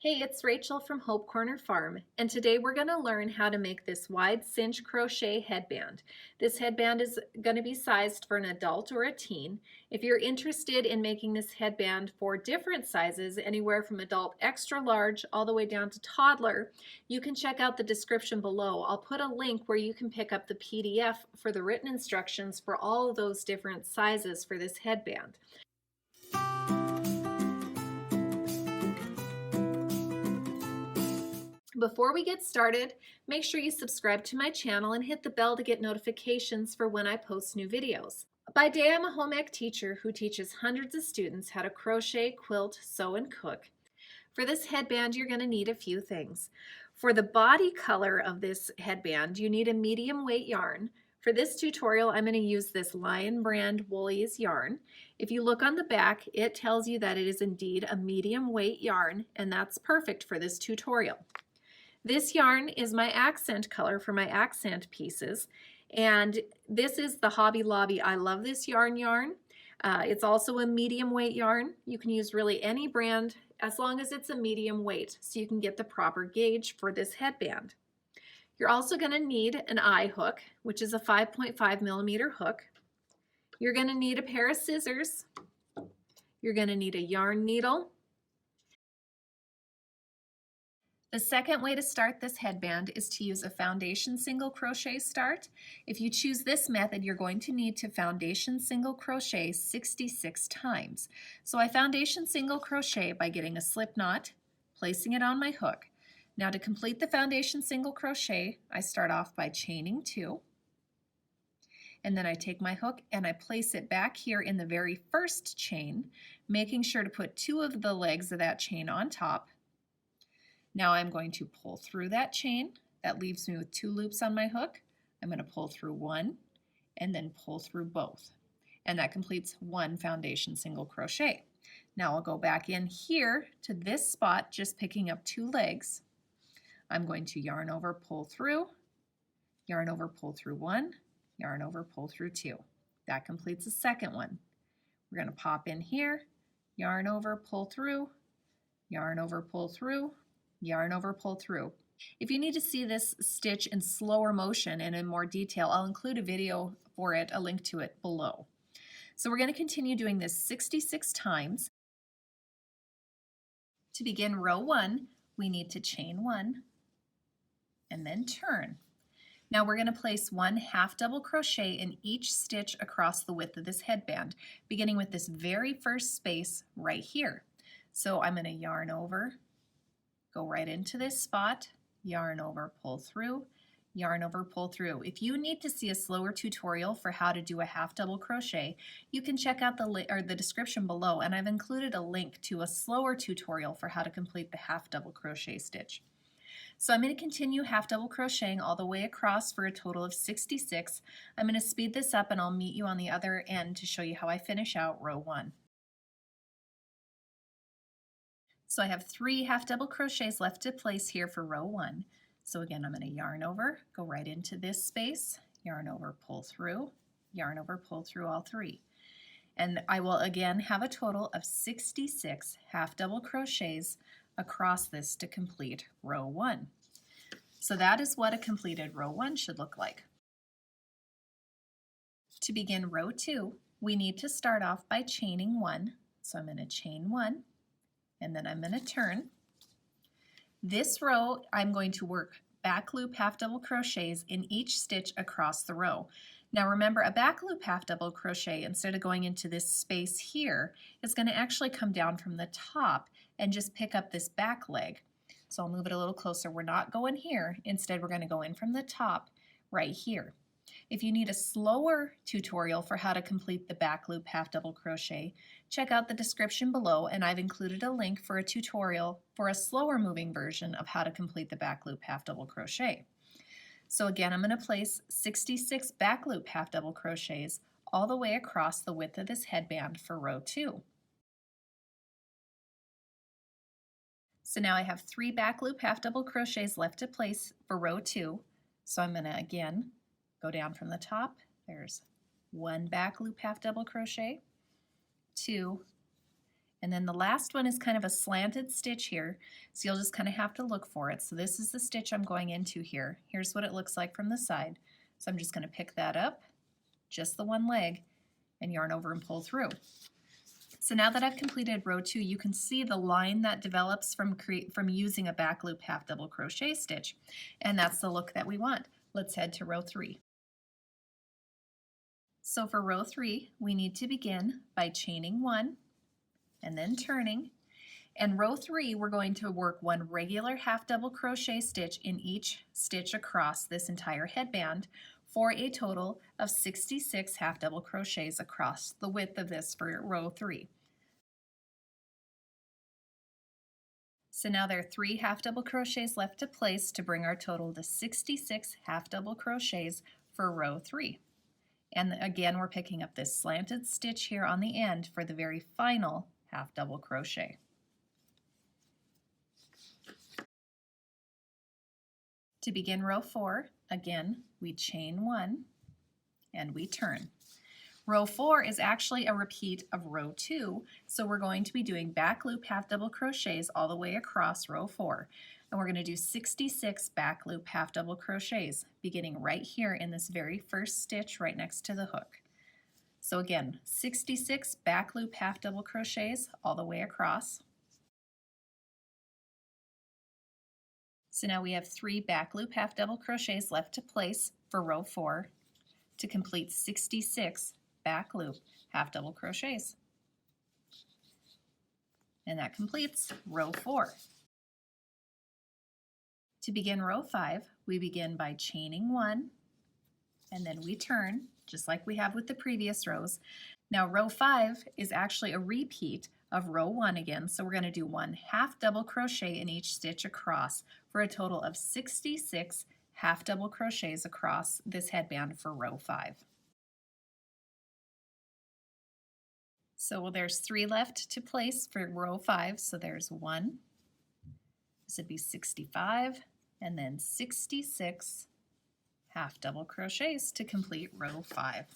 Hey, it's Rachel from Hope Corner Farm, and today we're going to learn how to make this wide cinch crochet headband. This headband is going to be sized for an adult or a teen. If you're interested in making this headband for different sizes, anywhere from adult extra large all the way down to toddler, you can check out the description below. I'll put a link where you can pick up the PDF for the written instructions for all of those different sizes for this headband. Before we get started, make sure you subscribe to my channel and hit the bell to get notifications for when I post new videos. By day, I'm a home ec teacher who teaches hundreds of students how to crochet, quilt, sew, and cook. For this headband, you're going to need a few things. For the body color of this headband, you need a medium weight yarn. For this tutorial, I'm going to use this Lion brand Woolies yarn. If you look on the back, it tells you that it is indeed a medium weight yarn, and that's perfect for this tutorial. This yarn is my accent color for my accent pieces, and this is the Hobby Lobby I Love This yarn. It's also a medium weight yarn. You can use really any brand as long as it's a medium weight, so you can get the proper gauge for this headband. You're also going to need an eye hook, which is a 5.5 millimeter hook. You're going to need a pair of scissors. You're going to need a yarn needle. The second way to start this headband is to use a foundation single crochet start. If you choose this method, you're going to need to foundation single crochet 66 times. So I foundation single crochet by getting a slip knot, placing it on my hook. Now to complete the foundation single crochet, I start off by chaining 2. And then I take my hook and I place it back here in the very first chain, making sure to put 2 of the legs of that chain on top. Now I'm going to pull through that chain. That leaves me with 2 loops on my hook. I'm going to pull through 1 and then pull through both. And that completes 1 foundation single crochet. Now I'll go back in here to this spot, just picking up 2 legs. I'm going to yarn over, pull through, yarn over, pull through 1, yarn over, pull through 2. That completes the second one. We're going to pop in here, yarn over, pull through, yarn over, pull through, yarn over, pull through. If you need to see this stitch in slower motion and in more detail, I'll include a video for it, a link to it below. So we're going to continue doing this 66 times. To begin row 1, we need to chain 1 and then turn. Now we're going to place 1 half double crochet in each stitch across the width of this headband, beginning with this very first space right here. So I'm going to yarn over, go right into this spot, yarn over, pull through, yarn over, pull through. If you need to see a slower tutorial for how to do a half double crochet, you can check out the description below, and I've included a link to a slower tutorial for how to complete the half double crochet stitch. So I'm going to continue half double crocheting all the way across for a total of 66. I'm going to speed this up and I'll meet you on the other end to show you how I finish out row 1. So I have 3 half double crochets left to place here for row 1. So again, I'm going to yarn over, go right into this space, yarn over, pull through, yarn over, pull through all 3. And I will again have a total of 66 half double crochets across this to complete row 1. So that is what a completed row 1 should look like. To begin row 2, we need to start off by chaining 1. So I'm going to chain 1. And then I'm going to turn. This row, I'm going to work back loop half double crochets in each stitch across the row. Now remember, a back loop half double crochet, instead of going into this space here, is going to actually come down from the top and just pick up this back leg. So I'll move it a little closer. We're not going here. Instead, we're going to go in from the top right here. If you need a slower tutorial for how to complete the back loop half double crochet, check out the description below, and I've included a link for a tutorial for a slower moving version of how to complete the back loop half double crochet. So again, I'm going to place 66 back loop half double crochets all the way across the width of this headband for row 2. So now I have 3 back loop half double crochets left to place for row 2. So I'm going to again go down from the top. There's 1 back loop half double crochet, 2, And then the last one is kind of a slanted stitch here, so you'll just kind of have to look for it. So this is the stitch I'm going into here. Here's what it looks like from the side. So I'm just going to pick that up, just the one leg, and yarn over and pull through. So now that I've completed row 2, you can see the line that develops from using a back loop half double crochet stitch, and that's the look that we want. Let's head to row 3. So for row 3, we need to begin by chaining 1 and then turning. And row 3, we're going to work one regular half double crochet stitch in each stitch across this entire headband for a total of 66 half double crochets across the width of this for row 3. So now there are 3 half double crochets left to place to bring our total to 66 half double crochets for row 3. And again, we're picking up this slanted stitch here on the end for the very final half double crochet. To begin row 4, again, we chain 1 and we turn. Row 4 is actually a repeat of row 2, so we're going to be doing back loop half double crochets all the way across row 4. And we're going to do 66 back loop half double crochets, beginning right here in this very first stitch right next to the hook. So again, 66 back loop half double crochets all the way across. So now we have 3 back loop half double crochets left to place for row 4 to complete 66 back loop half double crochets. And that completes row 4. To begin row 5, we begin by chaining 1 and then we turn, just like we have with the previous rows. Now row 5 is actually a repeat of row 1 again, so we're going to do 1 half double crochet in each stitch across for a total of 66 half double crochets across this headband for row 5. So there's 3 left to place for row 5, so there's 1, this would be 65, and then 66 half double crochets to complete row 5.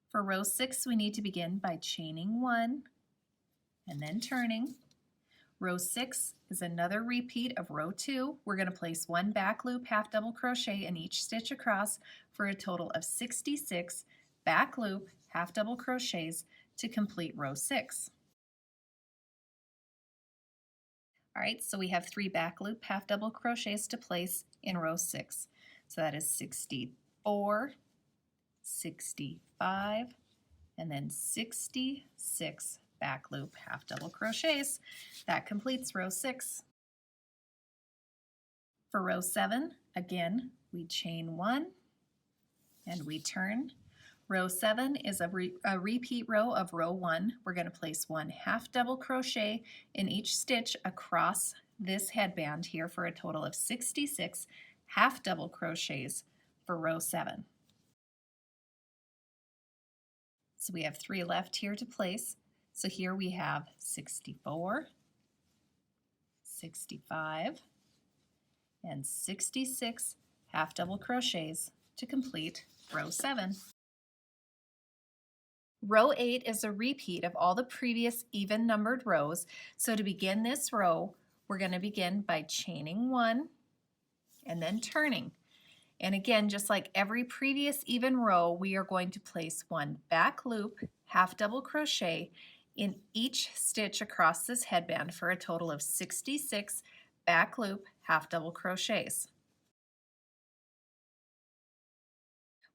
For row 6, we need to begin by chaining 1 and then turning. Row 6 is another repeat of row 2. We're going to place 1 back loop half double crochet in each stitch across for a total of 66 back loop half double crochets to complete row 6. All right, so we have 3 back loop half double crochets to place in row 6. So that is 64, 65, and then 66 back loop half double crochets. That completes row 6. For row 7, again, we chain 1 and we turn. Row 7 is a repeat row of row 1. We're going to place 1 half double crochet in each stitch across this headband here for a total of 66 half double crochets for row 7. So we have 3 left here to place. So here we have 64, 65, and 66 half double crochets to complete row 7. Row 8 is a repeat of all the previous even numbered rows. So to begin this row, we're going to begin by chaining 1 and then turning. And again, just like every previous even row, we are going to place 1 back loop half double crochet in each stitch across this headband for a total of 66 back loop half double crochets.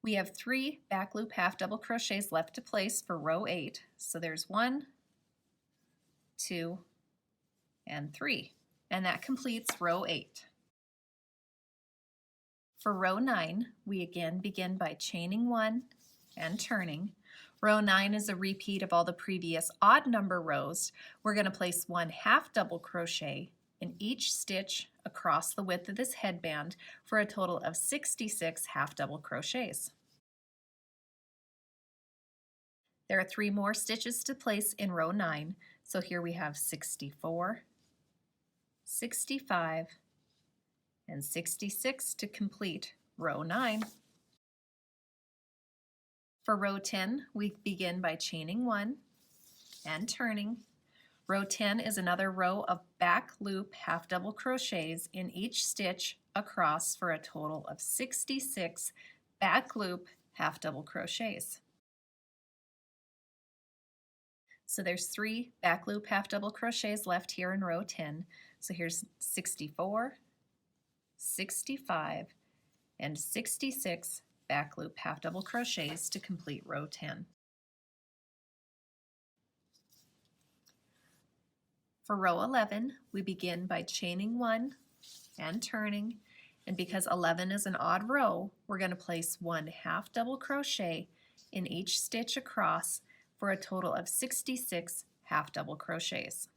We have 3 back loop half double crochets left to place for row 8. So there's 1, 2, and 3. And that completes row 8. For row 9, we again begin by chaining 1 and turning. Row 9 is a repeat of all the previous odd number rows. We're going to place 1 half double crochet in each stitch across the width of this headband for a total of 66 half double crochets. There are 3 more stitches to place in row 9, so here we have 64, 65, and 66 to complete row 9. For row 10, we begin by chaining 1 and turning. Row 10 is another row of back loop half double crochets in each stitch across for a total of 66 back loop half double crochets. So there's 3 back loop half double crochets left here in row 10. So here's 64, 65, and 66 back loop half double crochets to complete row 10. For row 11, we begin by chaining 1 and turning, and because 11 is an odd row, we're going to place 1 half double crochet in each stitch across for a total of 66 half double crochets.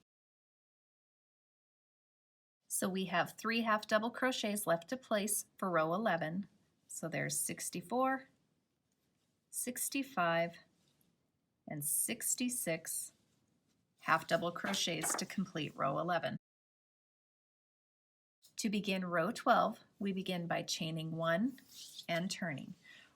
So we have 3 half double crochets left to place for row 11. So there's 64, 65, and 66 half double crochets to complete row 11. To begin row 12, we begin by chaining 1 and turning.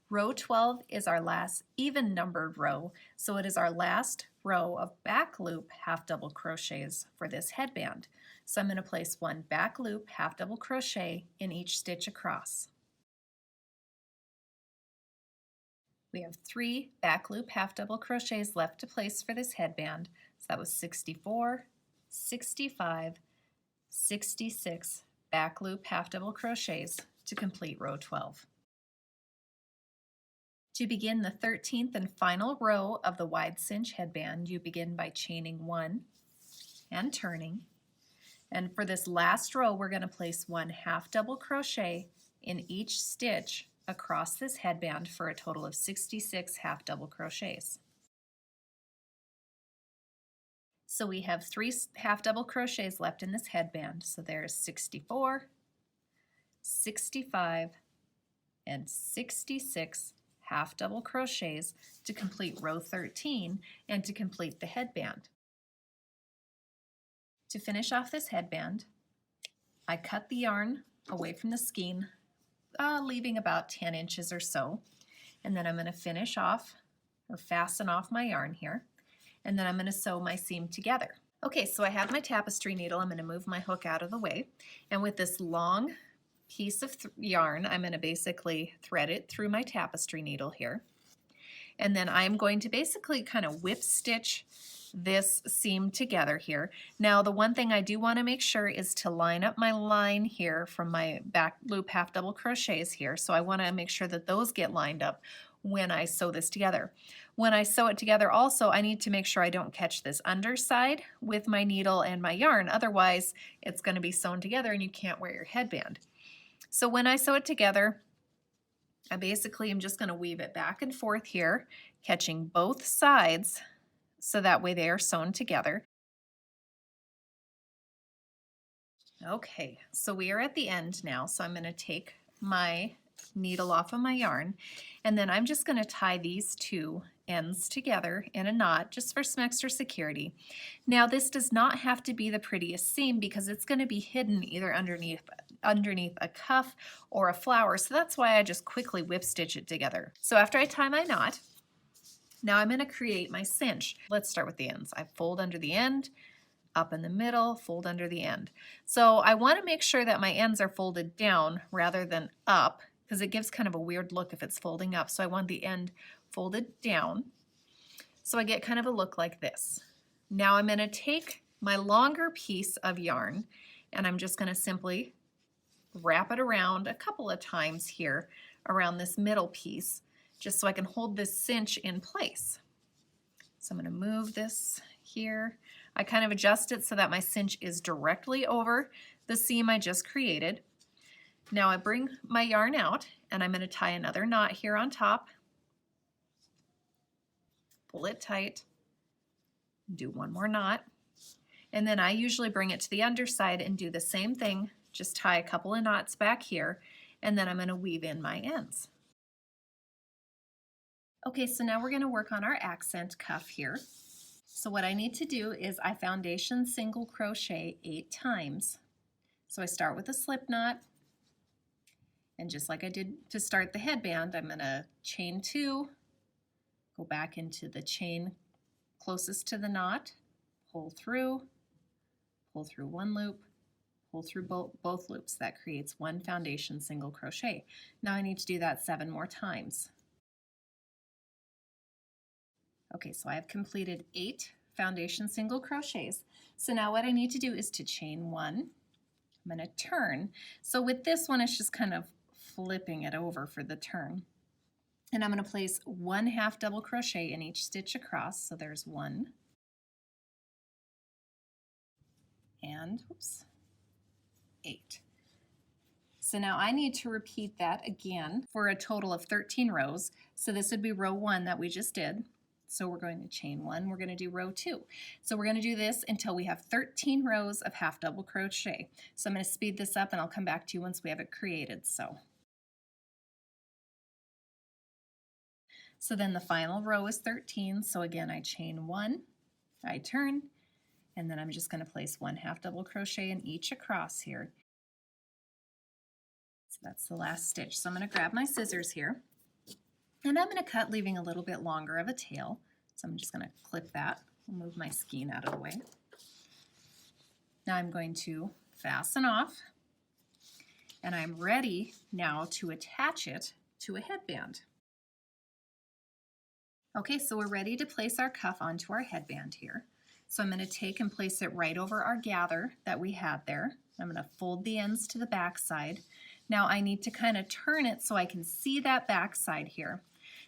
Row 12 is our last even numbered row, so it is our last row of back loop half double crochets for this headband. So I'm going to place 1 back loop half double crochet in each stitch across. We have 3 back loop half double crochets left to place for this headband. So that was 64, 65, 66 back loop half double crochets to complete row 12. To begin the 13th and final row of the wide cinch headband, you begin by chaining 1 and turning. And for this last row, we're going to place 1 half double crochet in each stitch across this headband for a total of 66 half double crochets. So we have 3 half double crochets left in this headband. So there's 64, 65, and 66 half double crochets to complete row 13 and to complete the headband. To finish off this headband, I cut the yarn away from the skein, leaving about 10 inches or so, and then I'm going to finish off or fasten off my yarn here, and then I'm going to sew my seam together. Okay, so I have my tapestry needle. I'm going to move my hook out of the way, and with this long piece of yarn, I'm going to basically thread it through my tapestry needle here, and then I'm going to basically kind of whip stitch this seam together here. Now the one thing I do want to make sure is to line up my line here from my back loop half double crochets here, so I want to make sure that those get lined up when I sew this together. When I sew it together also, I need to make sure I don't catch this underside with my needle and my yarn, otherwise it's going to be sewn together and you can't wear your headband. So when I sew it together, I basically am just going to weave it back and forth here, catching both sides so that way they are sewn together. Okay, so we are at the end now, so I'm going to take my needle off of my yarn, and then I'm just going to tie these 2 ends together in a knot just for some extra security. Now this does not have to be the prettiest seam because it's going to be hidden either underneath a cuff or a flower, so that's why I just quickly whip stitch it together. So after I tie my knot, now I'm going to create my cinch. Let's start with the ends. I fold under the end, up in the middle, fold under the end. So I want to make sure that my ends are folded down rather than up because it gives kind of a weird look if it's folding up. So I want the end folded down. So I get kind of a look like this. Now I'm going to take my longer piece of yarn and I'm just going to simply wrap it around a couple of times here around this middle piece, just so I can hold this cinch in place. So I'm going to move this here. I kind of adjust it so that my cinch is directly over the seam I just created. Now I bring my yarn out and I'm going to tie another knot here on top. Pull it tight. Do one more knot. And then I usually bring it to the underside and do the same thing. Just tie a couple of knots back here, and then I'm going to weave in my ends. Okay, so now we're going to work on our accent cuff here. So what I need to do is I foundation single crochet 8 times. So I start with a slip knot, and just like I did to start the headband, I'm going to chain 2, go back into the chain closest to the knot, pull through one loop, pull through both loops. That creates one foundation single crochet. Now I need to do that 7 more times. Okay, so I have completed 8 foundation single crochets. So now what I need to do is to chain 1. I'm going to turn. So with this one, it's just kind of flipping it over for the turn. And I'm going to place 1 half double crochet in each stitch across. So there's 1. And, oops, 8. So now I need to repeat that again for a total of 13 rows. So this would be row 1 that we just did. So we're going to chain 1, we're going to do row 2. So we're going to do this until we have 13 rows of half double crochet. So I'm going to speed this up and I'll come back to you once we have it created. So then the final row is 13. So again, I chain 1, I turn, and then I'm just going to place 1 half double crochet in each across here. So that's the last stitch. So I'm going to grab my scissors here. And I'm going to cut, leaving a little bit longer of a tail. So I'm just going to clip that. I'll move my skein out of the way. Now I'm going to fasten off. And I'm ready now to attach it to a headband. Okay, so we're ready to place our cuff onto our headband here. So I'm going to take and place it right over our gather that we had there. I'm going to fold the ends to the back side. Now I need to kind of turn it so I can see that back side here.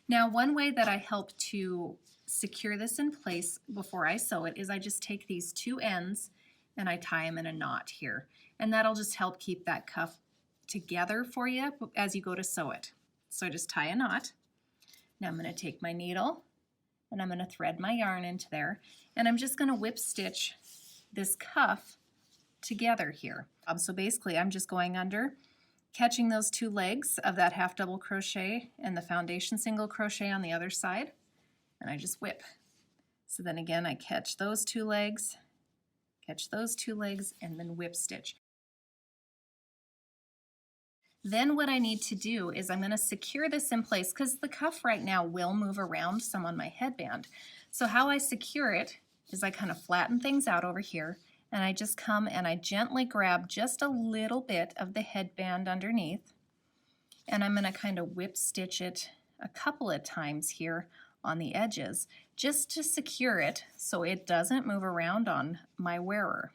Now one way that I help to secure this in place before I sew it is I just take these 2 ends and I tie them in a knot here. And that'll just help keep that cuff together for you as you go to sew it. So I just tie a knot. Now I'm going to take my needle and I'm going to thread my yarn into there. And I'm just going to whip stitch this cuff together here. So basically I'm just going under, catching those 2 legs of that half double crochet and the foundation single crochet on the other side, and I just whip. So then again, I catch those 2 legs, and then whip stitch. Then what I need to do is I'm going to secure this in place because the cuff right now will move around some on my headband. So how I secure it is I kind of flatten things out over here, and I just come and I gently grab just a little bit of the headband underneath, and I'm going to kind of whip stitch it a couple of times here on the edges just to secure it so it doesn't move around on my wearer.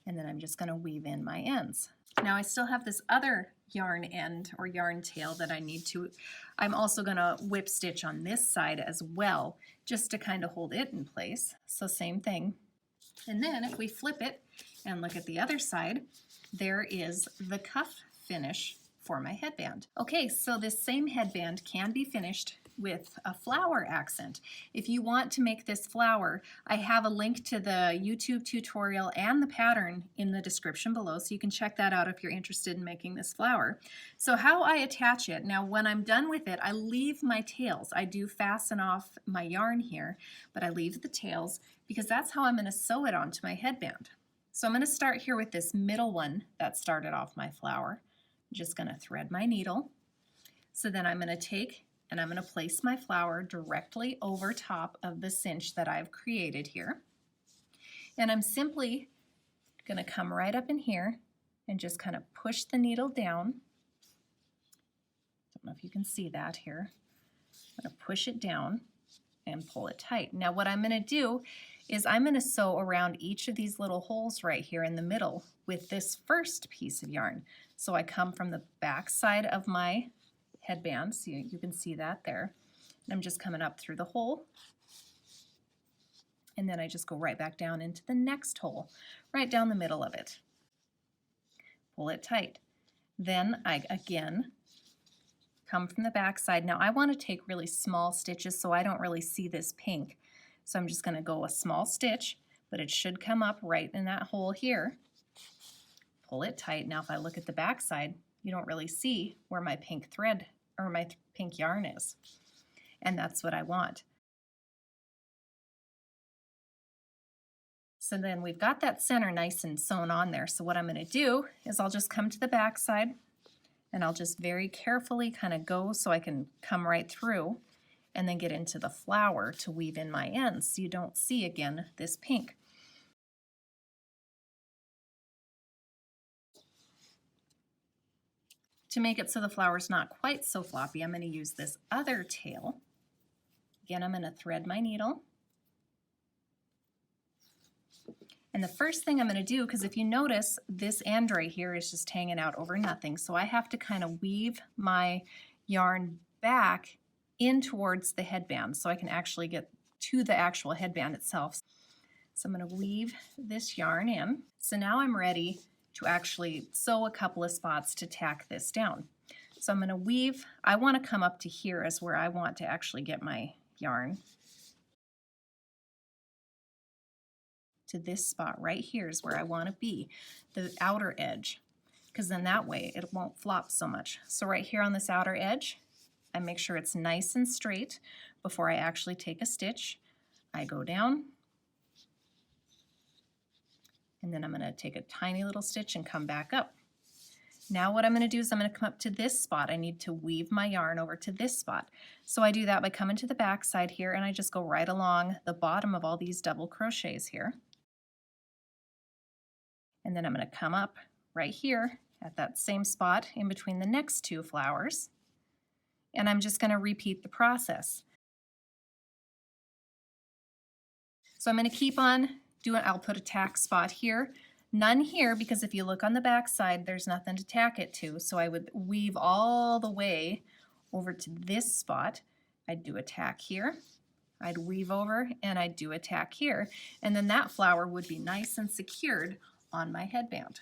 And then I'm just going to weave in my ends. Now I still have this other yarn end or yarn tail that I'm also going to whip stitch on this side as well just to kind of hold it in place. So same thing. And then if we flip it and look at the other side, there is the cuff finish for my headband. Okay, so this same headband can be finished with a flower accent. If you want to make this flower, I have a link to the YouTube tutorial and the pattern in the description below, so you can check that out if you're interested in making this flower. So how I attach it, now when I'm done with it, I leave my tails. I do fasten off my yarn here, but I leave the tails because that's how I'm going to sew it onto my headband. So I'm going to start here with this middle one that started off my flower. I'm just going to thread my needle. So then I'm going to take and I'm going to place my flower directly over top of the cinch that I've created here. And I'm simply going to come right up in here and just kind of push the needle down. Don't know if you can see that here. I'm going to push it down and pull it tight. Now what I'm going to do is I'm going to sew around each of these little holes right here in the middle with this first piece of yarn. So I come from the back side of my headband, so you can see that there. And I'm just coming up through the hole, and then I just go right back down into the next hole, right down the middle of it. Pull it tight. Then I again come from the back side. Now I want to take really small stitches so I don't really see this pink. So I'm just going to go a small stitch, but it should come up right in that hole here. Pull it tight. Now if I look at the back side, you don't really see where my pink thread or my pink yarn is. And that's what I want. So then we've got that center nice and sewn on there. So what I'm going to do is I'll just come to the back side and I'll just very carefully kind of go so I can come right through. and then get into the flower to weave in my ends so you don't see again this pink. To make it so the flower's not quite so floppy, I'm going to use this other tail. Again, I'm going to thread my needle. And the first thing I'm going to do, because if you notice, this end right here is just hanging out over nothing, so I have to kind of weave my yarn back in towards the headband so I can actually get to the actual headband itself. So I'm going to weave this yarn in. So now I'm ready to actually sew a couple of spots to tack this down. So I'm going to weave, I want to come up to here is where I want to actually get my yarn. To this spot right here is where I want to be, the outer edge, because then that way it won't flop so much. So right here on this outer edge, I make sure it's nice and straight before I actually take a stitch. I go down, and then I'm going to take a tiny little stitch and come back up. Now what I'm going to do is I'm going to come up to this spot. I need to weave my yarn over to this spot. So I do that by coming to the back side here, and I just go right along the bottom of all these double crochets here. And then I'm going to come up right here at that same spot in between the next two flowers, and I'm just going to repeat the process. So I'm going to keep on doing, I'll put a tack spot here, none here, because if you look on the back side there's nothing to tack it to, so I would weave all the way over to this spot. I'd do a tack here, I'd weave over, and I'd do a tack here, and then that flower would be nice and secured on my headband.